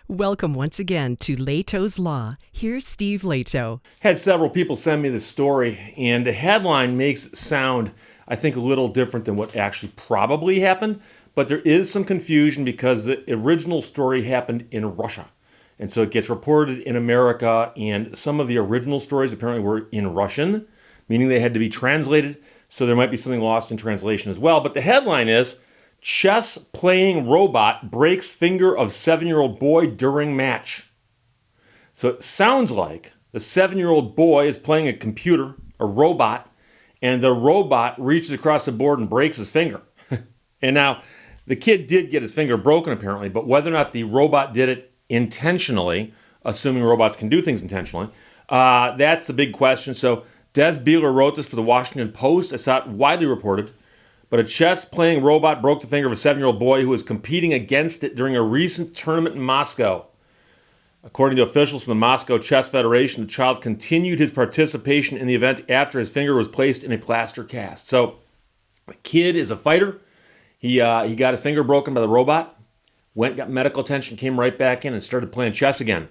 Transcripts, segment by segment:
Welcome once again to Lehto's Law. Here's Steve Lehto. Had several people send me this story, and the headline makes it sound, I think, a little different than what actually probably happened, but there is some confusion because the original story happened in Russia. And so it gets reported in America, and some of the original stories apparently were in Russian, meaning they had to be translated, so there might be something lost in translation as well. But the headline is, chess playing robot breaks finger of 7-year-old boy during match. So it sounds like the 7-year-old boy is playing a computer, a robot, and the robot reaches across the board and breaks his finger. And now, the kid did get his finger broken apparently, but whether or not the robot did it intentionally, assuming robots can do things intentionally, that's the big question. So Des Beeler wrote this for the Washington Post. It's not widely reported, but a chess-playing robot broke the finger of a 7-year-old boy who was competing against it during a recent tournament in Moscow. According to officials from the Moscow Chess Federation, the child continued his participation in the event after his finger was placed in a plaster cast. So the kid is a fighter. He got his finger broken by the robot, went, got medical attention, came right back in and started playing chess again.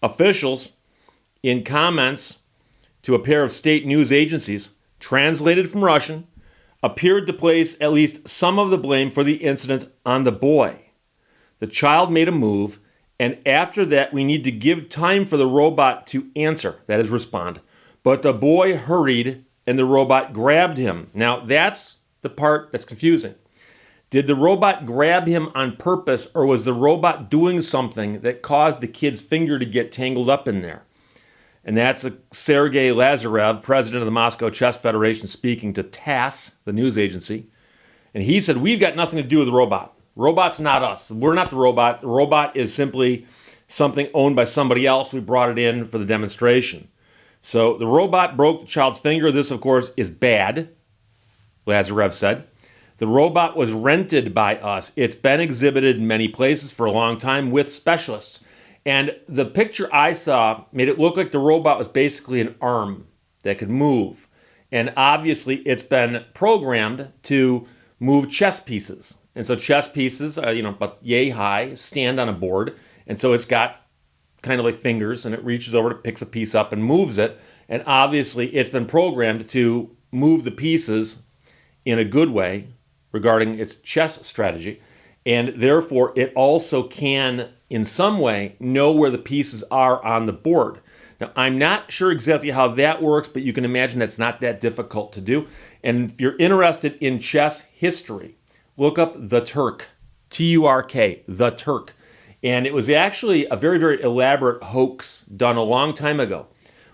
Officials, in comments to a pair of state news agencies, translated from Russian, appeared to place at least some of the blame for the incident on the boy. The child made a move, and after that, we need to give time for the robot to answer, that is, respond. But the boy hurried, and the robot grabbed him. Now, that's the part that's confusing. Did the robot grab him on purpose, or was the robot doing something that caused the kid's finger to get tangled up in there? And that's Sergei Lazarev, president of the Moscow Chess Federation, speaking to TASS, the news agency. And he said, we've got nothing to do with the robot. Robot's not us. We're not the robot. The robot is simply something owned by somebody else. We brought it in for the demonstration. So the robot broke the child's finger. This, of course, is bad, Lazarev said. The robot was rented by us. It's been exhibited in many places for a long time with specialists. And the picture I saw made it look like the robot was basically an arm that could move. And obviously, it's been programmed to move chess pieces. And so chess pieces, about yay high, stand on a board. And so it's got kind of like fingers, and it reaches over, it picks a piece up and moves it. And obviously, it's been programmed to move the pieces in a good way regarding its chess strategy. And therefore, it also can, in some way, know where the pieces are on the board. Now, I'm not sure exactly how that works, but you can imagine that's not that difficult to do. And if you're interested in chess history, look up The Turk, T-U-R-K, The Turk. And it was actually a very, very elaborate hoax done a long time ago,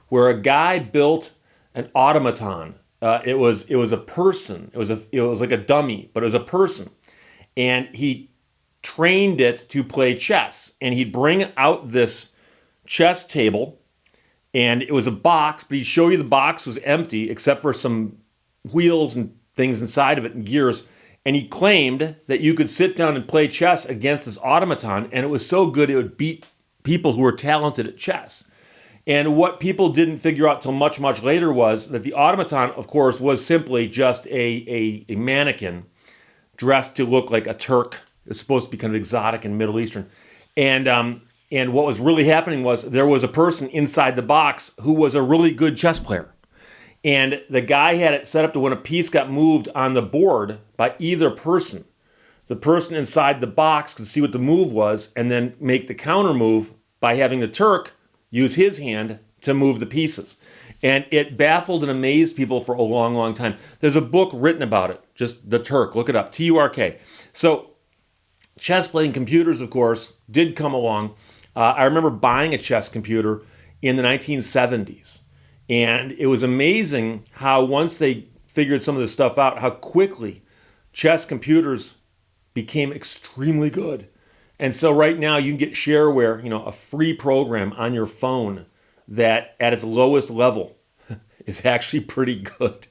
where a guy built an automaton. It was a person. It was like a dummy, but it was a person. And he trained it to play chess. And he'd bring out this chess table, and it was a box, but he'd show you the box was empty except for some wheels and things inside of it and gears. And he claimed that you could sit down and play chess against this automaton, and it was so good it would beat people who were talented at chess. And what people didn't figure out till much, much later was that the automaton, of course, was simply just a mannequin dressed to look like a Turk. It's supposed to be kind of exotic and Middle Eastern. And what was really happening was there was a person inside the box who was a really good chess player. And the guy had it set up to when a piece got moved on the board by either person, the person inside the box could see what the move was and then make the counter move by having the Turk use his hand to move the pieces. And it baffled and amazed people for a long, long time. There's a book written about it, just The Turk. Look it up, T-U-R-K. So chess-playing computers, of course, did come along. I remember buying a chess computer in the 1970s. And it was amazing how once they figured some of this stuff out, how quickly chess computers became extremely good. And so right now you can get shareware, a free program on your phone that at its lowest level is actually pretty good.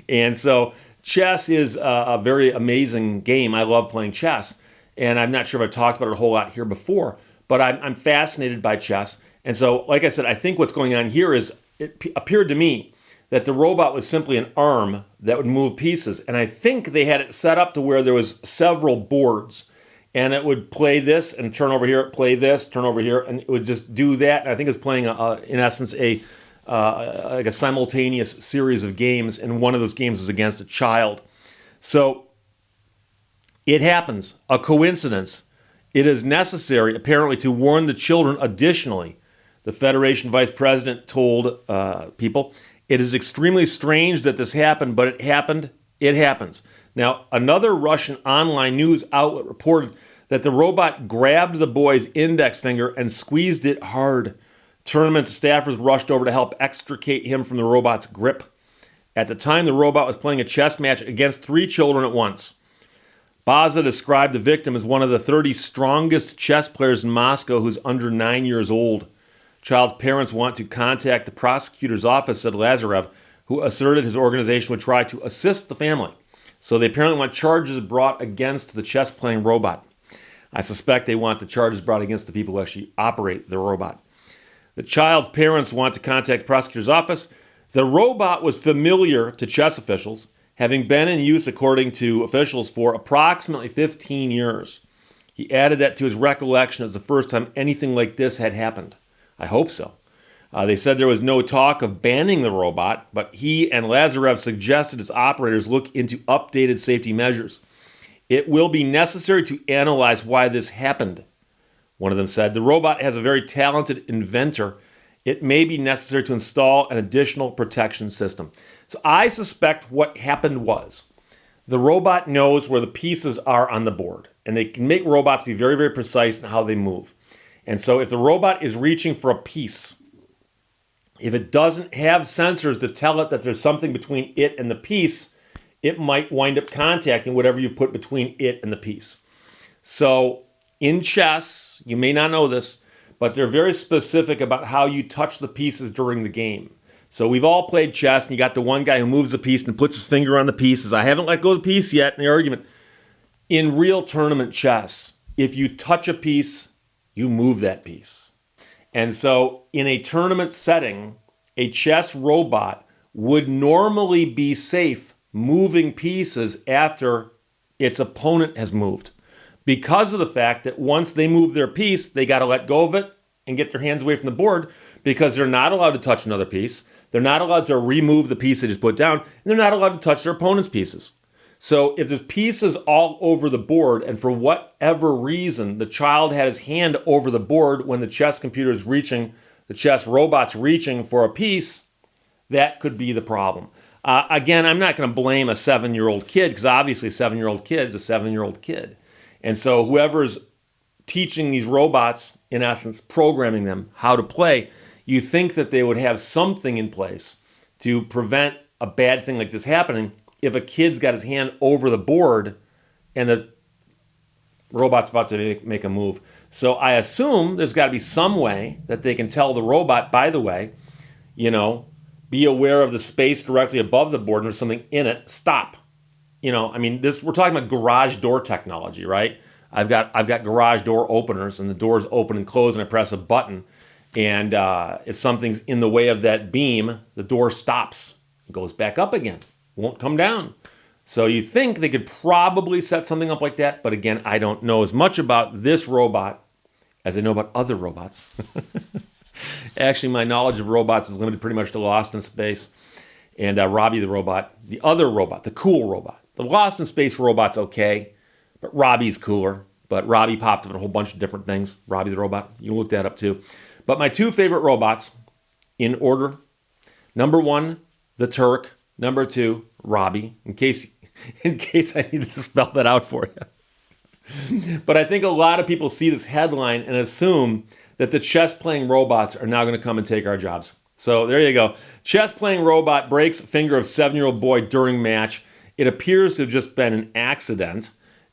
And so chess is a very amazing game. I love playing chess. And I'm not sure if I've talked about it a whole lot here before, but I'm fascinated by chess. And so, like I said, I think what's going on here is it appeared to me that the robot was simply an arm that would move pieces. And I think they had it set up to where there was several boards. and it would play this and turn over here, play this, turn over here, and it would just do that. And I think it's playing, in essence, like a simultaneous series of games, and one of those games was against a child. So it happens, a coincidence. It is necessary, apparently, to warn the children. Additionally, the Federation vice president told people, it is extremely strange that this happened, but it happened. It happens. Now, another Russian online news outlet reported that the robot grabbed the boy's index finger and squeezed it hard. Tournament staffers rushed over to help extricate him from the robot's grip. At the time, the robot was playing a chess match against 3 children at once. Baza described the victim as one of the 30 strongest chess players in Moscow who's under 9 years old. Child's parents want to contact the prosecutor's office, said Lazarev, who asserted his organization would try to assist the family. So they apparently want charges brought against the chess-playing robot. I suspect they want the charges brought against the people who actually operate the robot. The child's parents want to contact the prosecutor's office. The robot was familiar to chess officials, having been in use, according to officials, for approximately 15 years. He added that to his recollection as the first time anything like this had happened. I hope so. They said there was no talk of banning the robot, but he and Lazarev suggested its operators look into updated safety measures. It will be necessary to analyze why this happened, one of them said. The robot has a very talented inventor. It may be necessary to install an additional protection system. So I suspect what happened was the robot knows where the pieces are on the board, and they can make robots be very, very precise in how they move. And so if the robot is reaching for a piece, if it doesn't have sensors to tell it that there's something between it and the piece, it might wind up contacting whatever you put between it and the piece. So in chess, you may not know this, but they're very specific about how you touch the pieces during the game. So we've all played chess, and you got the one guy who moves the piece and puts his finger on the pieces. I haven't let go of the piece yet in the argument. In real tournament chess, if you touch a piece, you move that piece. And so in a tournament setting, a chess robot would normally be safe moving pieces after its opponent has moved, because of the fact that once they move their piece, they got to let go of it and get their hands away from the board, because they're not allowed to touch another piece. They're not allowed to remove the piece they just put down, and they're not allowed to touch their opponent's pieces. So if there's pieces all over the board, and for whatever reason the child had his hand over the board when the chess computer is reaching, the chess robot's reaching for a piece, that could be the problem. Again, I'm not going to blame a 7-year-old kid, because obviously a 7-year-old kid's a 7-year-old kid. And so whoever's teaching these robots, in essence, programming them how to play, you think that they would have something in place to prevent a bad thing like this happening if a kid's got his hand over the board and the robot's about to make a move. So I assume there's got to be some way that they can tell the robot, by the way, be aware of the space directly above the board and there's something in it, stop. We're talking about garage door technology, right? I've got garage door openers, and the doors open and close, and I press a button, and if something's in the way of that beam, the door stops, it goes back up again, won't come down. So you think they could probably set something up like that, but again, I don't know as much about this robot as I know about other robots. Actually, my knowledge of robots is limited pretty much to Lost in Space and Robbie the robot, the other robot, the cool robot. The Lost in Space robot's okay, but Robbie's cooler. But Robbie popped up in a whole bunch of different things. Robbie the robot, you can look that up too. But my 2 favorite robots, in order: number 1, the Turk; number 2, Robbie. In case I needed to spell that out for you. But I think a lot of people see this headline and assume that the chess-playing robots are now going to come and take our jobs. So there you go. Chess-playing robot breaks finger of 7-year-old boy during match. It appears to have just been an accident,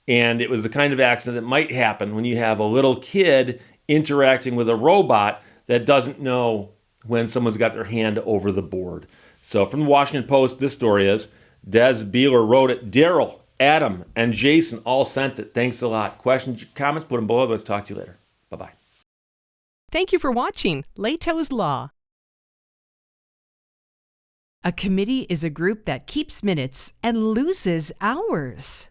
and it was the kind of accident that might happen when you have a little kid interacting with a robot that doesn't know when someone's got their hand over the board. So from the Washington Post, this story is: Des Beeler wrote it. Daryl, Adam, and Jason all sent it. Thanks a lot. Questions, comments, put them below. Let's talk to you later. Bye-bye. Thank you for watching Lehto's Law. A committee is a group that keeps minutes and loses hours.